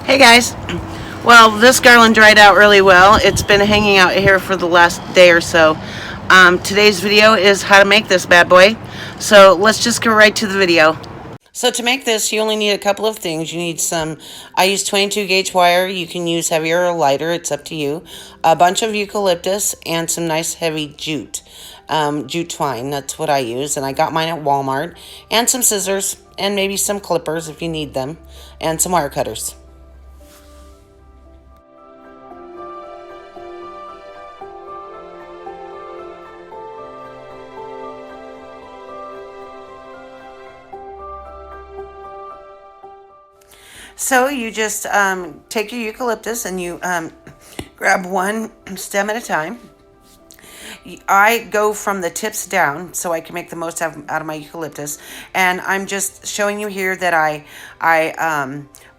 Hey guys. Well, this garland dried out really well. It's been hanging out here for the last day or so. Today's video is how to make this bad boy. So let's just go right to the video. So to make this, you only need a couple of things. You need I use 22 gauge wire. You can use heavier or lighter. It's up to you. A bunch of eucalyptus and some nice heavy jute. Jute twine, that's what I use. And I got mine at Walmart. And some scissors and maybe some clippers if you need them. And some wire cutters. So you just take your eucalyptus and you grab one stem at a time. I go from the tips down so I can make the most out of my eucalyptus. And I'm just showing you here that I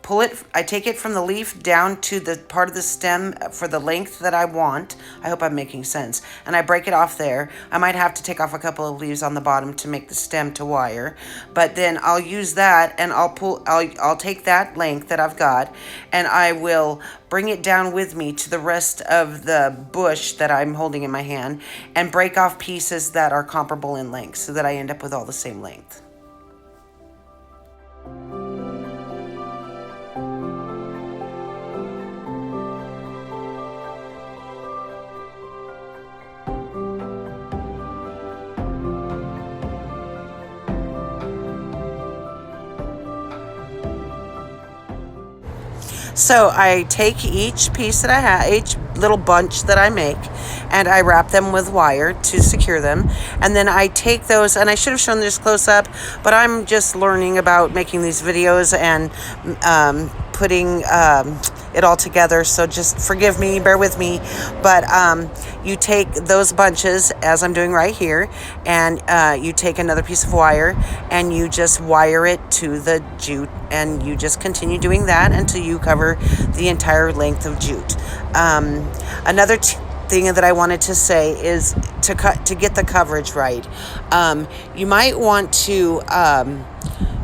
pull it, I take it from the leaf down to the part of the stem for the length that I want. I hope I'm making sense. And I break it off there. I might have to take off a couple of leaves on the bottom to make the stem to wire. But then I'll use that and I'll take that length that I've got and I will bring it down with me to the rest of the bush that I'm holding in my hand and break off pieces that are comparable in length so that I end up with all the same length. So I take each piece that I have, each little bunch that I make, and I wrap them with wire to secure them. And then I take those, and I should have shown this close up, but I'm just learning about making these videos and putting it all together. So just forgive me, bear with me. But you take those bunches, as I'm doing right here, and you take another piece of wire and you just wire it to the jute, and you just continue doing that until you cover the entire length of jute. Another thing that I wanted to say is to get the coverage right. You might want to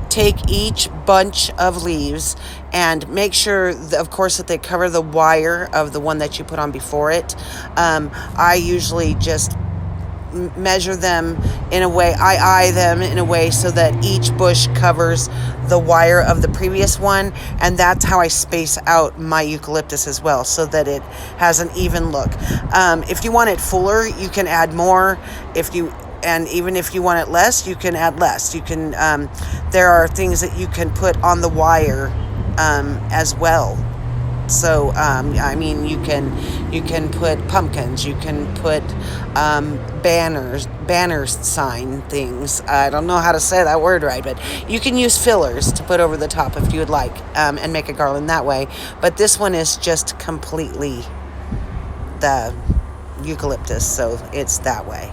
take each bunch of leaves and make sure, of course, that they cover the wire of the one that you put on before it. I usually just measure them in a way, I eye them in a way so that each bush covers the wire of the previous one, and that's how I space out my eucalyptus as well, so that it has an even look. If you want it fuller, you can add more. And even if you want it less, you can add less. You can there are things that you can put on the wire as well. So I mean, you can put pumpkins, you can put banners sign things. I don't know how to say that word right, but you can use fillers to put over the top if you would like, and make a garland that way. But this one is just completely the eucalyptus, so it's that way.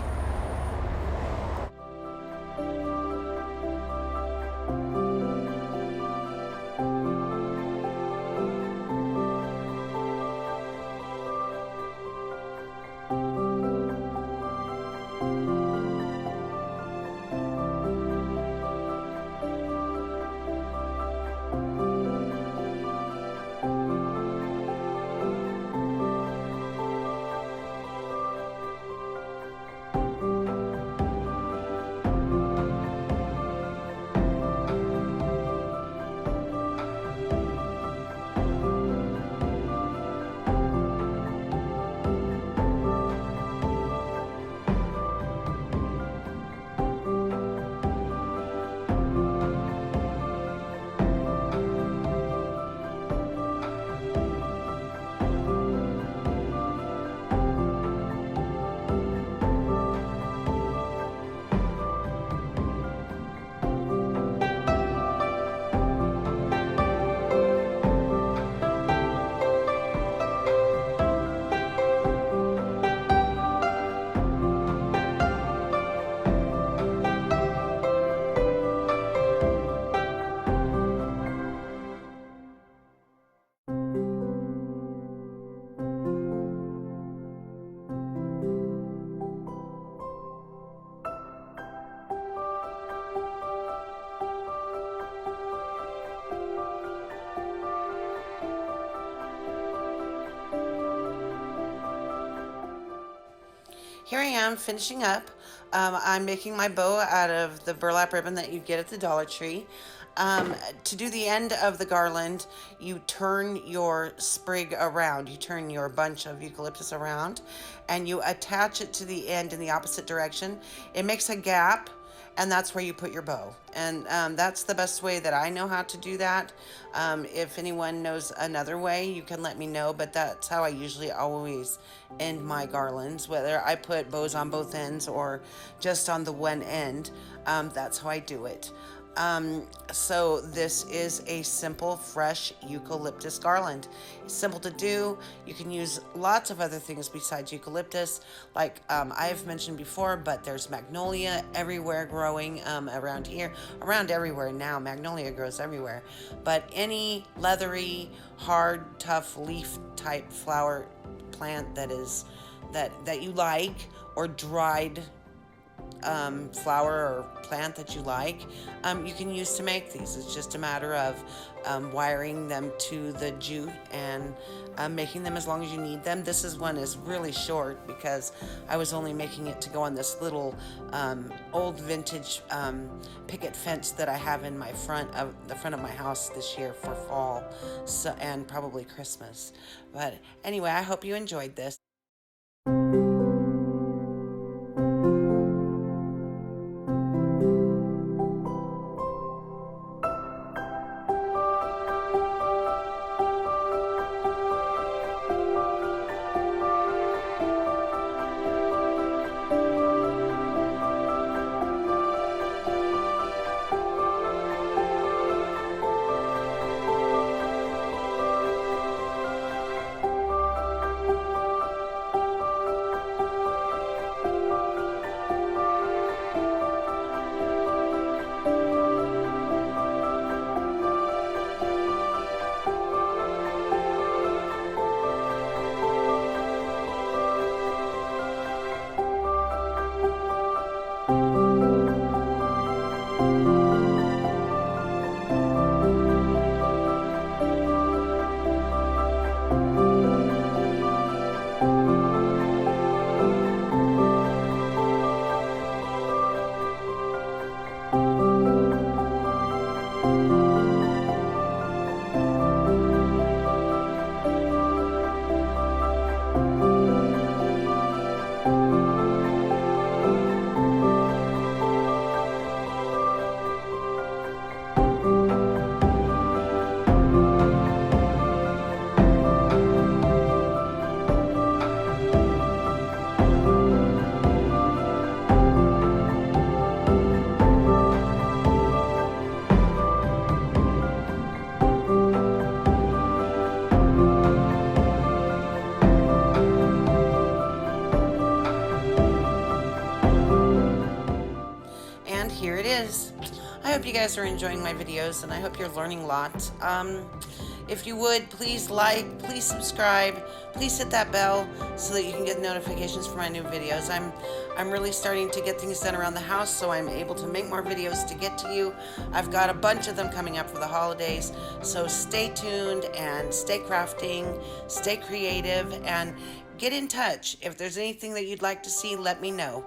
here I am finishing up. I'm making my bow out of the burlap ribbon that you get at the Dollar Tree. To do the end of the garland, you turn your sprig around. You turn your bunch of eucalyptus around and you attach it to the end in the opposite direction. It makes a gap, and that's where you put your bow. And that's the best way that I know how to do that. If anyone knows another way, you can let me know, but that's how I usually always end my garlands, whether I put bows on both ends or just on the one end. That's how I do it. So this is a simple, fresh eucalyptus garland. It's simple to do. You can use lots of other things besides eucalyptus, like I've mentioned before, but there's magnolia everywhere growing around here, around everywhere now. Magnolia grows everywhere, but any leathery, hard, tough leaf type flower plant that you like, or dried flower or plant that you like, you can use to make these. It's just a matter of wiring them to the jute and making them as long as you need them. This one is really short because I was only making it to go on this little old vintage picket fence that I have in my front of my house this year for fall, so, and probably Christmas. But anyway, I hope you enjoyed this. Here it is. I hope you guys are enjoying my videos, and I hope you're learning a lot. If you would, please like, please subscribe, please hit that bell so that you can get notifications for my new videos. I'm really starting to get things done around the house, so I'm able to make more videos to get to you. I've got a bunch of them coming up for the holidays, so stay tuned and stay crafting, stay creative, and get in touch. If there's anything that you'd like to see, let me know.